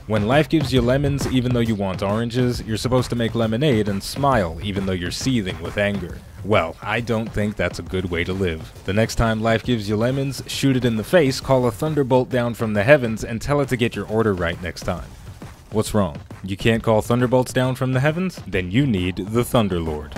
When life gives you lemons even though you want oranges, you're supposed to make lemonade and smile even though you're seething with anger. Well, I don't think that's a good way to live. The next time life gives you lemons, shoot it in the face, call a thunderbolt down from the heavens, and tell it to get your order right next time. What's wrong? You can't call thunderbolts down from the heavens? Then you need the Thunderlord.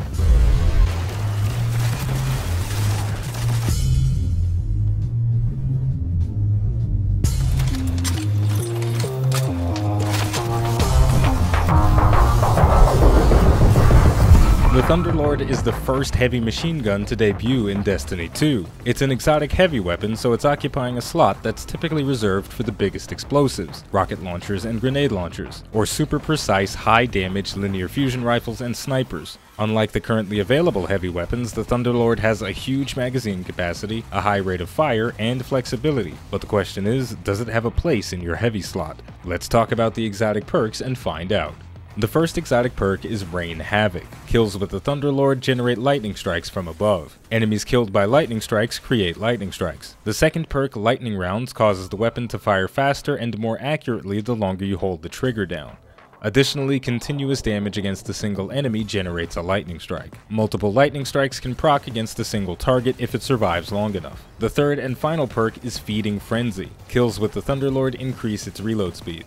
The Thunderlord is the first heavy machine gun to debut in Destiny 2. It's an exotic heavy weapon, so it's occupying a slot that's typically reserved for the biggest explosives, rocket launchers and grenade launchers, or super precise high damage linear fusion rifles and snipers. Unlike the currently available heavy weapons, the Thunderlord has a huge magazine capacity, a high rate of fire, and flexibility. But the question is, does it have a place in your heavy slot? Let's talk about the exotic perks and find out. The first exotic perk is Rain Havoc. Kills with the Thunderlord generate lightning strikes from above. Enemies killed by lightning strikes create lightning strikes. The second perk, Lightning Rounds, causes the weapon to fire faster and more accurately the longer you hold the trigger down. Additionally, continuous damage against a single enemy generates a lightning strike. Multiple lightning strikes can proc against a single target if it survives long enough. The third and final perk is Feeding Frenzy. Kills with the Thunderlord increase its reload speed.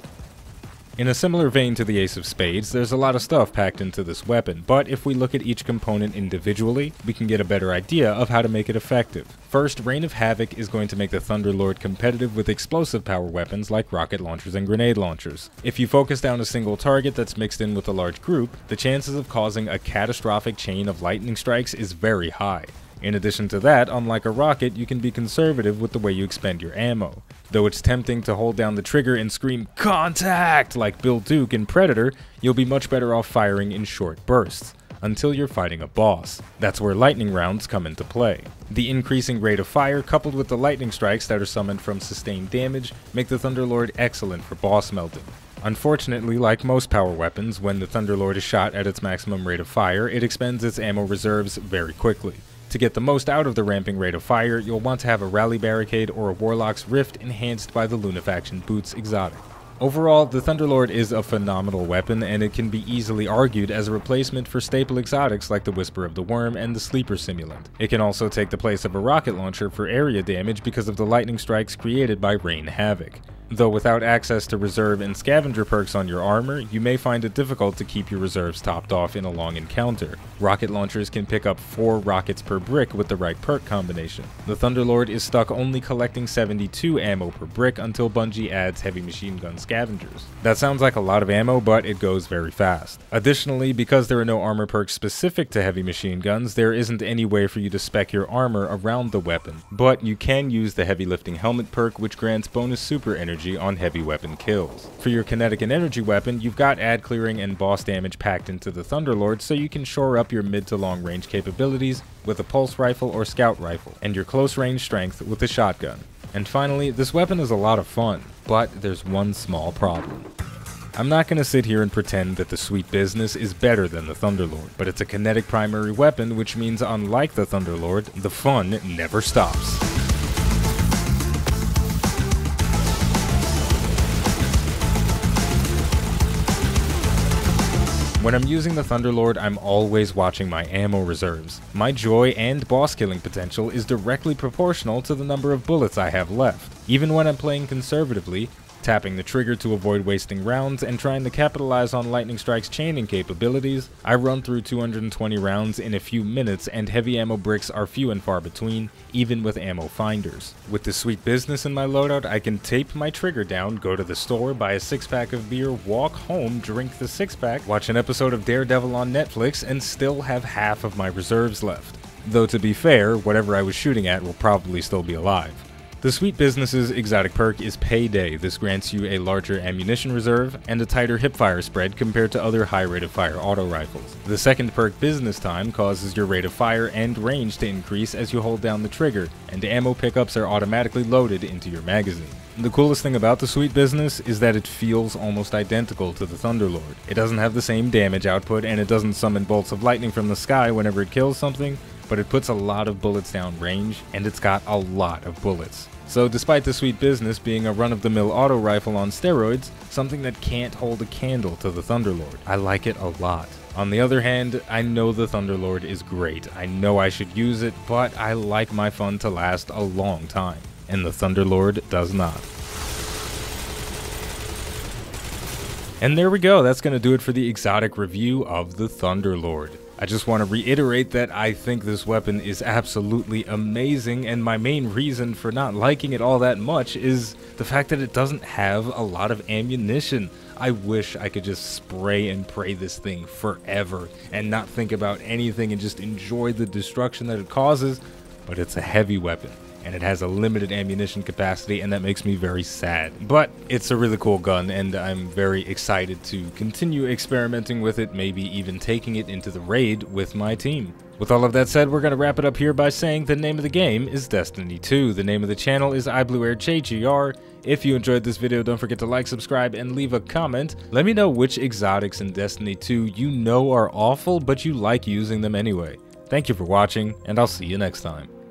In a similar vein to the Ace of Spades, there's a lot of stuff packed into this weapon, but if we look at each component individually, we can get a better idea of how to make it effective. First, Rain of Havoc is going to make the Thunderlord competitive with explosive power weapons like rocket launchers and grenade launchers. If you focus down a single target that's mixed in with a large group, the chances of causing a catastrophic chain of lightning strikes is very high. In addition to that, unlike a rocket, you can be conservative with the way you expend your ammo. Though it's tempting to hold down the trigger and scream "Contact!" like Bill Duke in Predator, you'll be much better off firing in short bursts, until you're fighting a boss. That's where lightning rounds come into play. The increasing rate of fire coupled with the lightning strikes that are summoned from sustained damage make the Thunderlord excellent for boss melting. Unfortunately, like most power weapons, when the Thunderlord is shot at its maximum rate of fire, it expends its ammo reserves very quickly. To get the most out of the ramping rate of fire, you'll want to have a Rally Barricade or a Warlock's Rift enhanced by the Lunafaction Boots exotic. Overall, the Thunderlord is a phenomenal weapon, and it can be easily argued as a replacement for staple exotics like the Whisper of the Worm and the Sleeper Simulant. It can also take the place of a rocket launcher for area damage because of the lightning strikes created by Rain Havoc. Though without access to reserve and scavenger perks on your armor, you may find it difficult to keep your reserves topped off in a long encounter. Rocket launchers can pick up 4 rockets per brick with the right perk combination. The Thunderlord is stuck only collecting 72 ammo per brick until Bungie adds Heavy Machinegun scavengers. That sounds like a lot of ammo, but it goes very fast. Additionally, because there are no armor perks specific to heavy machine guns, there isn't any way for you to spec your armor around the weapon. But you can use the Heavy Lifting Helmet perk, which grants bonus super energy on heavy weapon kills. For your kinetic and energy weapon, you've got ad clearing and boss damage packed into the Thunderlord, so you can shore up your mid to long range capabilities with a pulse rifle or scout rifle, and your close range strength with a shotgun. And finally, this weapon is a lot of fun, but there's one small problem. I'm not going to sit here and pretend that the Sweet Business is better than the Thunderlord, but it's a kinetic primary weapon, which means unlike the Thunderlord, the fun never stops. When I'm using the Thunderlord, I'm always watching my ammo reserves. My joy and boss killing potential is directly proportional to the number of bullets I have left. Even when I'm playing conservatively, tapping the trigger to avoid wasting rounds and trying to capitalize on Lightning Strike's chaining capabilities, I run through 220 rounds in a few minutes, and heavy ammo bricks are few and far between, even with ammo finders. With the Sweet Business in my loadout, I can tape my trigger down, go to the store, buy a 6-pack of beer, walk home, drink the 6-pack, watch an episode of Daredevil on Netflix, and still have half of my reserves left. Though to be fair, whatever I was shooting at will probably still be alive. The Sweet Business's exotic perk is Payday. This grants you a larger ammunition reserve and a tighter hipfire spread compared to other high rate of fire auto rifles. The second perk, Business Time, causes your rate of fire and range to increase as you hold down the trigger, and ammo pickups are automatically loaded into your magazine. The coolest thing about the Sweet Business is that it feels almost identical to the Thunderlord. It doesn't have the same damage output, and it doesn't summon bolts of lightning from the sky whenever it kills something, but it puts a lot of bullets down range, and it's got a lot of bullets. So despite the sweet business being a run-of-the-mill auto rifle on steroids, something that can't hold a candle to the Thunderlord. I like it a lot. On the other hand, I know the Thunderlord is great. I know I should use it, but I like my fun to last a long time, and the Thunderlord does not. And there we go, that's going to do it for the exotic review of the Thunderlord. I just want to reiterate that I think this weapon is absolutely amazing, and my main reason for not liking it all that much is the fact that it doesn't have a lot of ammunition. I wish I could just spray and pray this thing forever and not think about anything and just enjoy the destruction that it causes, but it's a heavy weapon, and it has a limited ammunition capacity, and that makes me very sad. But it's a really cool gun, and I'm very excited to continue experimenting with it, maybe even taking it into the raid with my team. With all of that said, we're going to wrap it up here by saying the name of the game is Destiny 2. The name of the channel is iBluairJgR. If you enjoyed this video, don't forget to like, subscribe, and leave a comment. Let me know which exotics in Destiny 2 you know are awful, but you like using them anyway. Thank you for watching, and I'll see you next time.